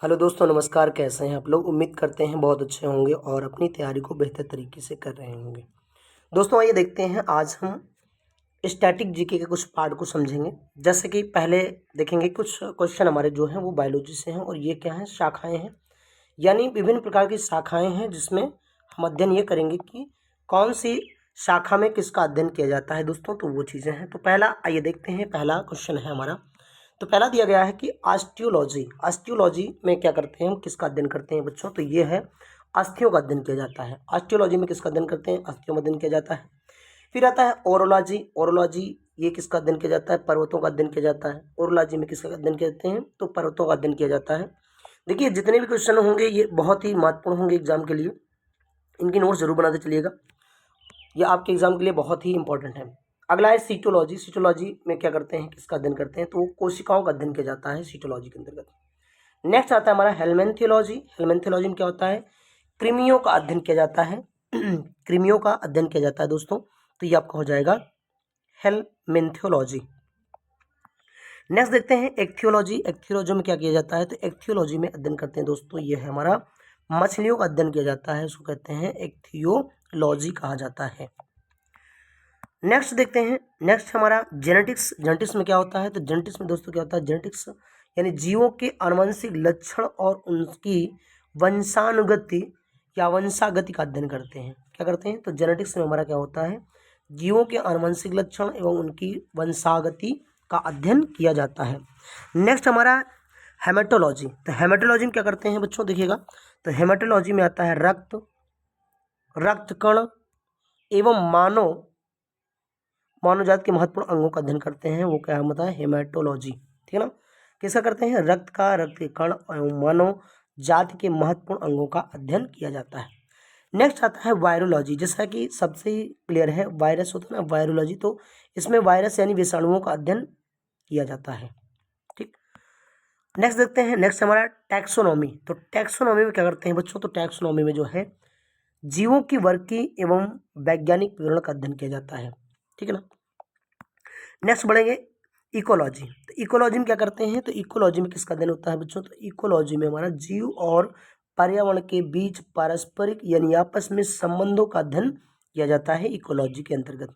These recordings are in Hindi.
हेलो दोस्तों, नमस्कार। कैसे हैं आप लोग? उम्मीद करते हैं बहुत अच्छे होंगे और अपनी तैयारी को बेहतर तरीके से कर रहे होंगे। दोस्तों आइए देखते हैं, आज हम स्टैटिक जीके के कुछ पार्ट को समझेंगे। जैसे कि पहले देखेंगे कुछ क्वेश्चन हमारे जो हैं वो बायोलॉजी से हैं और ये क्या है, शाखाएं हैं, यानी विभिन्न प्रकार की शाखाएं हैं जिसमें हम अध्ययन ये करेंगे कि कौन सी शाखा में किसका अध्ययन किया जाता है दोस्तों। तो वो चीज़ें हैं। तो पहला आइए देखते हैं, पहला क्वेश्चन है हमारा। तो पहला दिया गया है कि ऑस्टियोलॉजी, ऑस्टियोलॉजी में क्या करते हैं हम, किसका अध्ययन करते हैं बच्चों। तो ये है अस्थियों का अध्ययन किया जाता है। ऑस्टियोलॉजी में किसका अध्ययन करते हैं, अस्थियों का अध्ययन किया जाता है। फिर आता है ओरोलॉजी, ओरोलॉजी ये किसका अध्ययन किया जाता है, पर्वतों का अध्ययन किया जाता है। ओरोलॉजी में किसका अध्ययन करते हैं, तो पर्वतों का अध्ययन किया जाता है। देखिए जितने भी क्वेश्चन होंगे ये बहुत ही महत्वपूर्ण होंगे एग्जाम के लिए, इनकी नोट्स जरूर बनाते चलिएगा, ये आपके एग्जाम के लिए बहुत ही इंपॉर्टेंट है। अगला है सीटोलॉजी, सीटोलॉजी में क्या करते हैं, किसका अध्ययन करते हैं, तो वो कोशिकाओं का अध्ययन किया जाता है सीटोलॉजी के अंतर्गत। नेक्स्ट आता है हमारा हेलमेंथियोलॉजी, हेलमेंथियोलॉजी में क्या होता है, कृमियों का अध्ययन किया जाता है कृमियों का अध्ययन किया जाता है दोस्तों। तो ये आपका हो जाएगा हेलमेंथियोलॉजी। नेक्स्ट देखते हैं एक्थियोलॉजी, एक्थियोलॉजी में क्या किया जाता है, तो एक्थियोलॉजी में अध्ययन करते हैं दोस्तों, ये है हमारा मछलियों का अध्ययन किया जाता है, उसको कहते हैं एक्थियोलॉजी कहा जाता है। नेक्स्ट देखते हैं, नेक्स्ट हमारा जेनेटिक्स, जेनेटिक्स में क्या होता है, तो जेनेटिक्स में दोस्तों क्या होता है, जेनेटिक्स यानी जीवों के आनुवंशिक लक्षण और उनकी वंशानुगति या वंशागति का अध्ययन करते हैं। क्या करते हैं, तो जेनेटिक्स में हमारा क्या होता है, जीवों के आनुवंशिक लक्षण एवं उनकी वंशागति का अध्ययन किया जाता है। नेक्स्ट हमारा हेमेटोलॉजी, तो हेमेटोलॉजी में क्या करते हैं बच्चों, देखिएगा, तो हेमेटोलॉजी में आता है रक्त, रक्त कण एवं मानव जाति के महत्वपूर्ण अंगों का अध्ययन करते हैं, वो क्या होता है, हेमेटोलॉजी। ठीक है ना, किसका करते हैं, रक्त का, रक्त के कण एवं मानव जाति के महत्वपूर्ण अंगों का अध्ययन किया जाता है। नेक्स्ट आता है वायरोलॉजी, जैसा कि सबसे ही क्लियर है, वायरस होता है ना, वायरोलॉजी, तो इसमें वायरस यानी विषाणुओं का अध्ययन किया जाता है। ठीक, नेक्स्ट देखते हैं, नेक्स्ट हमारा टैक्सोनॉमी, तो टैक्सोनॉमी में क्या करते हैं बच्चों, तो टैक्सोनॉमी में जो है जीवों की वर्गीय एवं वैज्ञानिक विवरण का अध्ययन किया जाता है। ठीक है ना, नेक्स्ट बढ़ेंगे इकोलॉजी, तो इकोलॉजी में क्या करते हैं, तो इकोलॉजी में किसका अध्ययन होता है बच्चों, तो इकोलॉजी में हमारा जीव और पर्यावरण के बीच पारस्परिक यानी आपस में संबंधों का अध्ययन किया जाता है इकोलॉजी के अंतर्गत।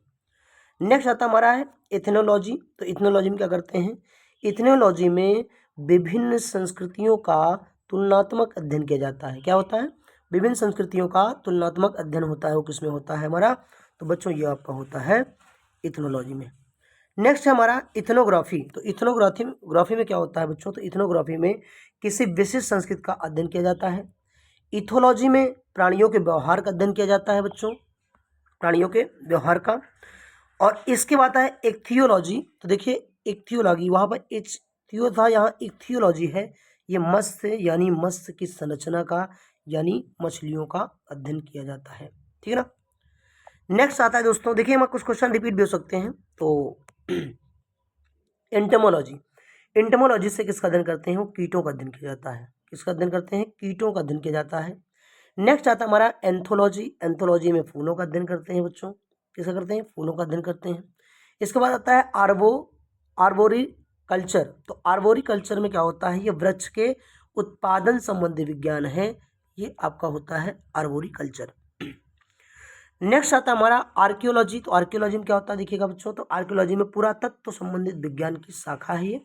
नेक्स्ट आता हमारा है इथनोलॉजी, तो इथनोलॉजी में क्या करते हैं, इथनोलॉजी में विभिन्न संस्कृतियों का तुलनात्मक अध्ययन किया जाता है। क्या होता है, विभिन्न संस्कृतियों का तुलनात्मक अध्ययन होता है, वो किसमें होता है हमारा, तो बच्चों ये आपका होता है इथनोलॉजी में। नेक्स्ट है हमारा इथनोग्राफी, तो इथनोग्राफी में क्या होता है बच्चों, तो इथनोग्राफी में किसी विशिष्ट संस्कृति का अध्ययन किया जाता है। इथोलॉजी में प्राणियों के व्यवहार का अध्ययन किया जाता है बच्चों, प्राणियों के व्यवहार का। और इसके बाद है इक्थियोलॉजी, तो देखिए इक्थियोलॉजी, वहाँ पर इक्थियो था, यहाँ इक्थियोलॉजी है, ये मत्स्य यानी मत्स्य की संरचना का यानी मछलियों का अध्ययन किया जाता है। ठीक है ना, नेक्स्ट आता है दोस्तों, देखिए हमारे कुछ क्वेश्चन रिपीट भी हो सकते हैं, तो एंटोमोलॉजी, एंटोमोलॉजी से किसका अध्ययन करते हैं, वो कीटों का अध्ययन किया जाता है, किसका अध्ययन करते हैं, कीटों का अध्ययन किया जाता है। नेक्स्ट आता है हमारा एंथोलॉजी, एंथोलॉजी में फूलों का अध्ययन करते हैं बच्चों, किसका करते हैं, फूलों का अध्ययन करते हैं। इसके बाद आता है आर्बोरी कल्चर, तो आर्बोरी कल्चर में क्या होता है, ये वृक्ष के उत्पादन संबंधी विज्ञान है, ये आपका होता है आर्बोरी कल्चर। नेक्स्ट आता है हमारा आर्कियोलॉजी, तो आर्कियोलॉजी में क्या होता है देखिएगा बच्चों, तो आर्कियोलॉजी में पुरातत्व संबंधित विज्ञान की शाखा है ये,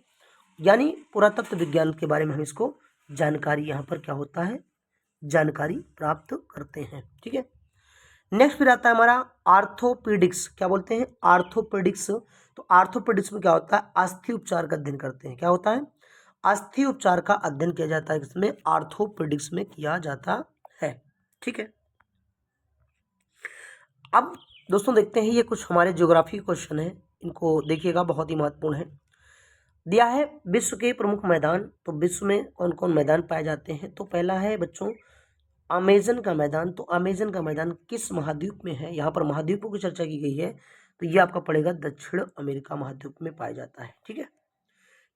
यानी पुरातत्व विज्ञान के बारे में हम इसको जानकारी यहाँ पर क्या होता है, जानकारी प्राप्त करते हैं। ठीक है, नेक्स्ट फिर आता है हमारा आर्थोपेडिक्स, क्या बोलते हैं, आर्थोपेडिक्स, तो आर्थोपेडिक्स में क्या होता है, अस्थि उपचार का अध्ययन करते हैं। क्या होता है, अस्थि उपचार का अध्ययन किया जाता है, इसमें आर्थोपेडिक्स में किया जाता है। ठीक है, अब दोस्तों देखते हैं, ये कुछ हमारे ज्योग्राफी क्वेश्चन है, इनको देखिएगा, बहुत ही महत्वपूर्ण है। दिया है विश्व के प्रमुख मैदान, तो विश्व में कौन कौन मैदान पाए जाते हैं, तो पहला है बच्चों अमेजन का मैदान, तो अमेजन का मैदान किस महाद्वीप में है, यहाँ पर महाद्वीपों की चर्चा की गई है, तो ये आपका पड़ेगा दक्षिण अमेरिका महाद्वीप में पाया जाता है। ठीक है,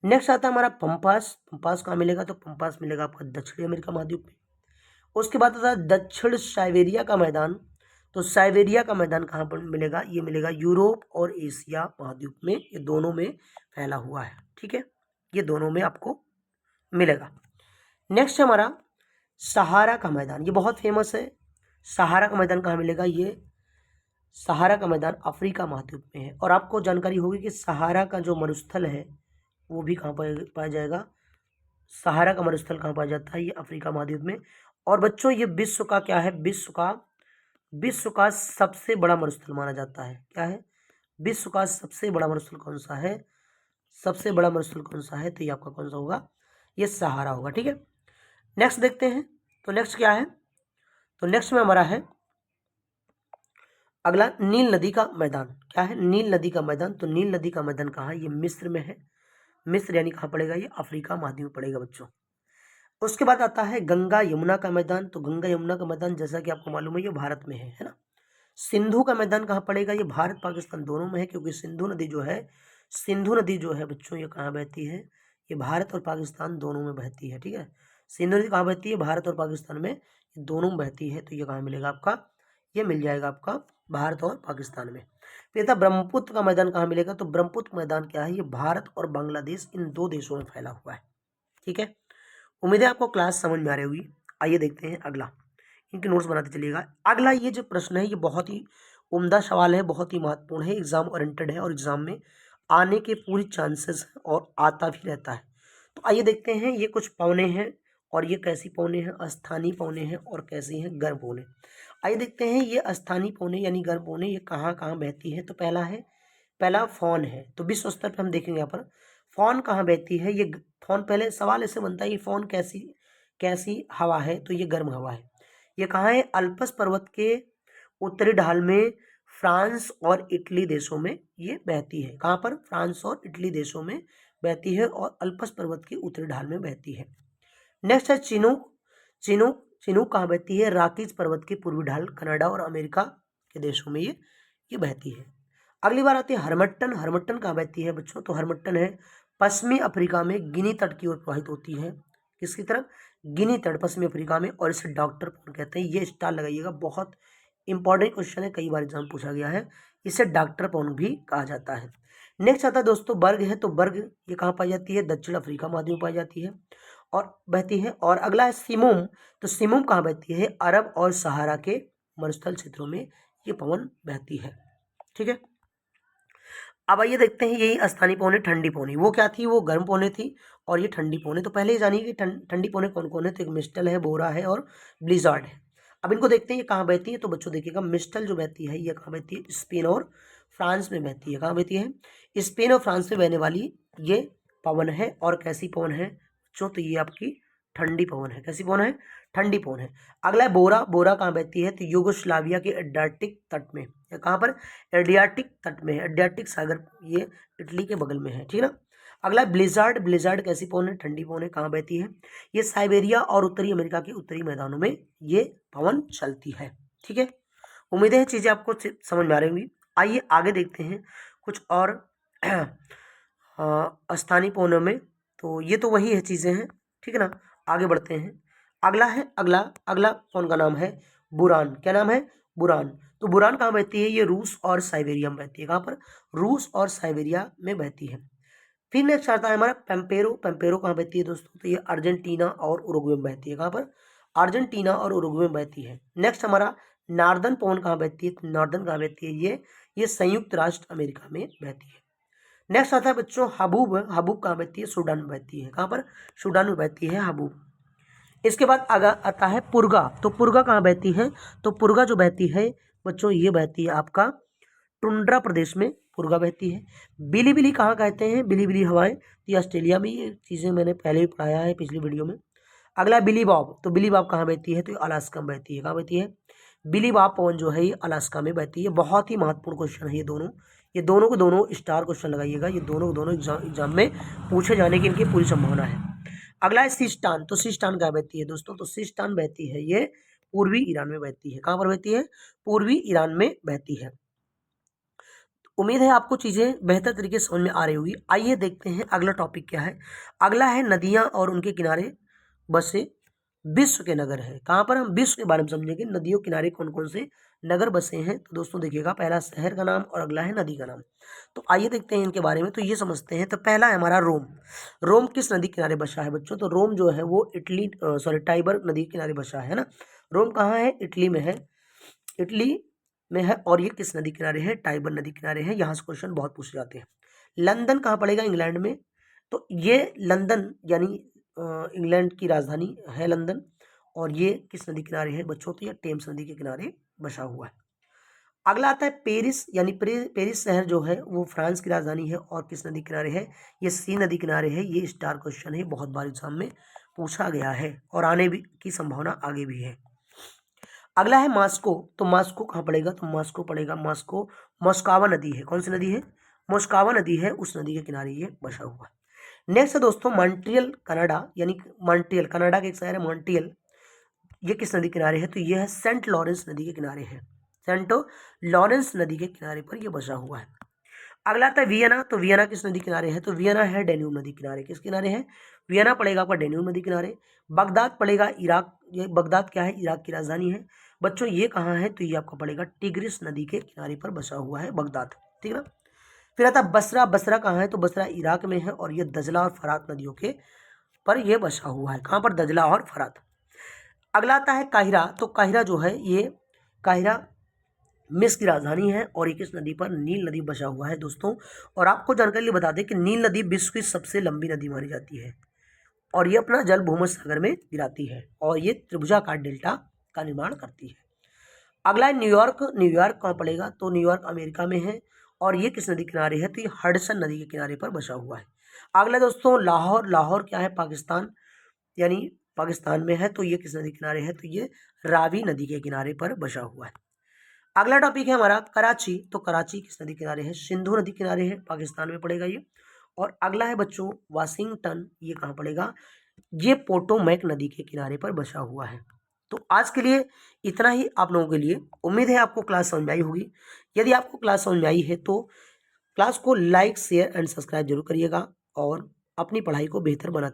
नेक्स्ट आता है हमारा पंपास, पंपास कहाँ मिलेगा, तो पंपास मिलेगा आपका दक्षिणी अमेरिका महाद्वीप में। उसके बाद आता है दक्षिण साइबेरिया का मैदान, तो साइबेरिया का मैदान कहाँ पर मिलेगा, ये मिलेगा यूरोप और एशिया महाद्वीप में, ये दोनों में फैला हुआ है। ठीक है, ये दोनों में आपको मिलेगा। नेक्स्ट है हमारा सहारा का मैदान, ये बहुत फेमस है। सहारा का मैदान कहाँ मिलेगा? ये सहारा का मैदान अफ्रीका महाद्वीप में है। और आपको जानकारी होगी कि सहारा का जो मरुस्थल है वो भी कहाँ पाया जाएगा? सहारा का मरुस्थल कहाँ पाया जाता है? ये अफ्रीका महाद्वीप में। और बच्चों ये विश्व का क्या है? विश्व का सबसे बड़ा मरुस्थल माना जाता है। क्या है? विश्व का सबसे बड़ा मरुस्थल कौन सा है? सबसे बड़ा मरुस्थल कौन सा है? तो ये आपका कौन सा होगा? ये सहारा होगा। ठीक है, नेक्स्ट देखते हैं। तो नेक्स्ट क्या है? तो नेक्स्ट में हमारा है अगला नील नदी का मैदान। क्या है? नील नदी का मैदान। तो नील नदी का मैदान कहाँ है? ये मिस्र में है। मिस्र यानी कहाँ पड़ेगा? ये अफ्रीका महाद्वीप में पड़ेगा बच्चों। उसके बाद आता है गंगा यमुना का मैदान। तो गंगा यमुना का मैदान जैसा कि आपको मालूम है ये भारत में है ना। सिंधु का मैदान कहाँ पड़ेगा? ये भारत पाकिस्तान दोनों में है, क्योंकि सिंधु नदी जो है बच्चों ये कहाँ बहती है? ये भारत और पाकिस्तान दोनों में बहती है। ठीक है, सिंधु नदी कहाँ बहती है? भारत और पाकिस्तान में दोनों में बहती है। तो ये कहाँ मिलेगा आपका? ये मिल जाएगा आपका भारत और पाकिस्तान में। फिर था ब्रह्मपुत्र का मैदान कहाँ मिलेगा? तो ब्रह्मपुत्र मैदान क्या है? ये भारत और बांग्लादेश इन दो देशों में फैला हुआ है। ठीक है, उम्मीद है आपको क्लास समझ में आ रही होगी। आइए देखते हैं अगला, इनके नोट्स बनाते चलिएगा। अगला ये जो प्रश्न है ये बहुत ही उम्दा सवाल है, बहुत ही महत्वपूर्ण है, एग्जाम ओरिएंटेड है और एग्जाम में आने के पूरी चांसेस हैं और आता भी रहता है। तो आइए देखते हैं ये कुछ पौने हैं और ये कैसी पौने हैं? अस्थानी पौने हैं और कैसी हैं? गर्म पौने। आइए देखते हैं ये अस्थानी पौने यानी गर्म पौने ये कहाँ कहाँ बहती है। तो पहला फॉन है। तो विश्व स्तर पर हम देखेंगे यहाँ पर फॉन कहाँ बहती है। ये फॉन, पहले सवाल ऐसे बनता है ये फॉन कैसी हवा है? तो ये गर्म हवा है। ये कहाँ है? अल्प्स पर्वत के उत्तरी ढाल में फ्रांस और इटली देशों में ये बहती है। कहाँ पर? फ्रांस और इटली देशों में बहती है और अल्प्स पर्वत के उत्तरी ढाल में बहती है। नेक्स्ट है चिनूक। चिनूक कहाँ बहती है? रॉकीज पर्वत के पूर्वी ढाल कनाडा और अमेरिका के देशों में ये बहती है। अगली बार आती है हरमट्टन। हरमट्टन कहाँ बहती है बच्चों? तो हरमट्टन है पश्चिमी अफ्रीका में गिनी तट की ओर प्रवाहित होती है। किसकी तरफ? गिनी तट, पश्चिमी अफ्रीका में। और इसे डॉक्टर पॉन्ड कहते हैं। ये स्टार लगाइएगा, बहुत इंपॉर्टेंट क्वेश्चन है, कई बार एग्जाम पूछा गया है। इसे डॉक्टर पॉन्ड भी कहा जाता है। नेक्स्ट आता है दोस्तों बर्ग है। तो बर्ग ये कहाँ पाई जाती है? दक्षिण अफ्रीका महाद्वीप में पाई जाती है और बहती है। और अगला है सिमुम। तो सिमुम कहाँ बहती है? अरब और सहारा के मरुस्थल क्षेत्रों में ये पवन बहती है। ठीक है, अब आइए देखते हैं यही स्थानीय पौने, ठंडी पौने। वो क्या थी? वो गर्म पौने थी और ये ठंडी पौने। तो पहले ही जानिए कि ठंडी पौने कौन कौन है। तो एक मिस्टल है, बोरा है और ब्लिजार्ड है। अब इनको देखते हैं ये कहाँ बहती है। तो बच्चों देखिएगा मिस्टल जो बहती है ये कहाँ बहती है? स्पेन और फ्रांस में बहती है। कहाँ बहती है? स्पेन और फ्रांस में बहने वाली ये पवन है। और कैसी पवन है बच्चों? तो ये आपकी ठंडी पवन है। कैसी पवन है? ठंडी पवन है। अगला है बोरा। बोरा कहाँ बहती है? तो यूगोस्लाविया के एड्रियाटिक तट में। या कहाँ पर? एड्रियाटिक तट में है, एड्रियाटिक सागर, ये इटली के बगल में है। ठीक है ना। अगला है ब्लिजार्ड। ब्लिजार्ड कैसी पवन है? ठंडी पवन है। कहाँ बहती है? ये साइबेरिया और उत्तरी अमेरिका के उत्तरी मैदानों में ये पवन चलती है। ठीक है, उम्मीद है चीज़ें आपको समझ में आ रही होंगी। आइए आगे देखते हैं कुछ और स्थानीय पवनों में। तो ये तो वही है चीज़ें हैं। ठीक है ना, आगे बढ़ते हैं। अगला पवन का नाम है बुरान। क्या नाम है? बुरान। तो बुरान कहाँ बहती है? ये रूस और साइबेरिया में बहती है। कहाँ पर? रूस और साइबेरिया में बहती है। फिर नेक्स्ट आता है हमारा पेम्पेरो। पेम्पेरो कहाँ बहती है दोस्तों? तो ये अर्जेंटीना और उरुग्वे में बहती है। कहाँ पर? अर्जेंटीना और उरुग्वे में बहती है। नेक्स्ट हमारा नॉर्दर्न पवन कहाँ बहती है? नॉर्दर्न कहाँ बहती है? ये संयुक्त राष्ट्र अमेरिका में बहती है। नेक्स्ट आता है बच्चों हबूब। हबूब कहाँ बहती है? सूडान में बहती है। कहाँ पर? सूडान में बहती है हबूब। इसके बाद आगा आता है पुरगा। तो पुरगा कहाँ बहती है? तो पुरगा जो बहती है बच्चों ये बहती है आपका टुंड्रा प्रदेश में पुरगा बहती है। बिलीबिली कहाँ कहते हैं? बिलीबिली हवाएं, तो ये ऑस्ट्रेलिया में। ये चीज़ें मैंने पहले भी पढ़ाया है पिछली वीडियो में। अगला बिली बॉब। तो बिली बॉब कहाँ बहती है? तो ये अलास्का में बहती है। कहाँ बहती है? बिली बॉब पवन जो है ये अलास्का में बहती है। बहुत ही महत्वपूर्ण क्वेश्चन है ये दोनों को दोनों स्टार क्वेश्चन लगाइएगा। ये दोनों एग्जाम में पूछे जाने की इनकी पूरी संभावना है। अगला है सिस्तान। तो सिस्तान कहाँ बहती है दोस्तों? तो सिस्तान बहती है ये पूर्वी ईरान में बहती है। कहाँ पर बहती है? पूर्वी ईरान में बहती है। उम्मीद है आपको चीज़ें बेहतर तरीके से समझ में आ रही होगी। आइए देखते हैं अगला टॉपिक क्या है। अगला है नदियाँ और उनके किनारे बसे विश्व के नगर है। कहाँ पर हम विश्व के बारे में समझेंगे, नदियों किनारे कौन कौन से नगर बसे हैं। तो दोस्तों देखिएगा, पहला शहर का नाम और अगला है नदी का नाम। तो आइए देखते हैं इनके बारे में। तो ये समझते हैं। तो पहला है हमारा रोम। रोम किस नदी किनारे बसा है बच्चों? तो रोम जो है वो इटली टाइबर नदी के किनारे बसा है ना। रोम कहाँ है? इटली में है। इटली में है। और ये किस नदी किनारे है? टाइबर नदी किनारे है। यहाँ से क्वेश्चन बहुत पूछे जाते हैं। लंदन कहाँ पड़ेगा? इंग्लैंड में। तो ये लंदन यानी इंग्लैंड की राजधानी है लंदन। और ये किस नदी किनारे है बच्चों? तो ये टेम्स नदी के किनारे बसा हुआ है। अगला आता है पेरिस, यानी पेरिस शहर जो है वो फ्रांस की राजधानी है और किस नदी किनारे है? ये सी नदी किनारे है। ये स्टार क्वेश्चन है, बहुत बार एग्जाम में पूछा गया है और आने भी की संभावना आगे भी है। अगला है मास्को। तो मास्को कहाँ पड़ेगा? तो मास्को पड़ेगा, मास्को मोस्कावा नदी है। कौन सी नदी है? मोस्कावा नदी है, उस नदी के किनारे ये बसा हुआ है। नेक्स्ट है दोस्तों मॉन्ट्रियल कनाडा, यानी मॉन्ट्रियल कनाडा का एक शहर है मॉन्ट्रियल। ये किस नदी किनारे है? तो ये है सेंट लॉरेंस नदी के किनारे है। सेंट लॉरेंस नदी के किनारे पर यह बसा हुआ है। अगला आता है वियना। तो वियना किस नदी किनारे है? तो वियना है डेन्यूब नदी किनारे। किस किनारे है? वियना पड़ेगा आपका डेन्यूब नदी किनारे। बगदाद पड़ेगा इराक। ये बगदाद क्या है? इराक की राजधानी है बच्चों। ये कहाँ है? तो ये आपका पड़ेगा टिग्रिस नदी के किनारे पर बसा हुआ है बगदाद, ठीक है ना। फिर आता है बसरा। बसरा कहाँ है? तो बसरा इराक में है और ये दजला और फरात नदियों के पर यह बसा हुआ है। कहाँ पर? दजला और फरात। अगला आता है काहिरा। तो काहिरा जो है ये काहिरा मिस्र की राजधानी है और ये किस नदी पर? नील नदी बसा हुआ है दोस्तों। और आपको जानकारी बता दें कि नील नदी विश्व की सबसे लंबी नदी मानी जाती है और ये अपना जल भूमध्य सागर में गिराती है और ये त्रिभुजाकार डेल्टा का निर्माण करती है। अगला है न्यूयॉर्क। न्यूयॉर्क कहाँ पड़ेगा? तो न्यूयॉर्क अमेरिका में है और ये किस नदी किनारे है? तो ये हडसन नदी के किनारे पर बसा हुआ है। अगला दोस्तों लाहौर। लाहौर क्या है? पाकिस्तान, यानी पाकिस्तान में है। तो ये किस नदी किनारे है? तो ये रावी नदी के किनारे पर बसा हुआ है। अगला टॉपिक है हमारा कराची। तो कराची किस नदी किनारे है? सिंधु नदी किनारे है, पाकिस्तान में पड़ेगा ये। और अगला है बच्चों वाशिंगटन। ये कहाँ पड़ेगा? ये पोटोमैक नदी के किनारे पर बसा हुआ है। तो आज के लिए इतना ही आप लोगों के लिए। उम्मीद है आपको क्लास समझ में आई होगी। यदि आपको क्लास समझ में आई है तो क्लास को लाइक शेयर एंड सब्सक्राइब जरूर करिएगा और अपनी पढ़ाई को बेहतर बनाते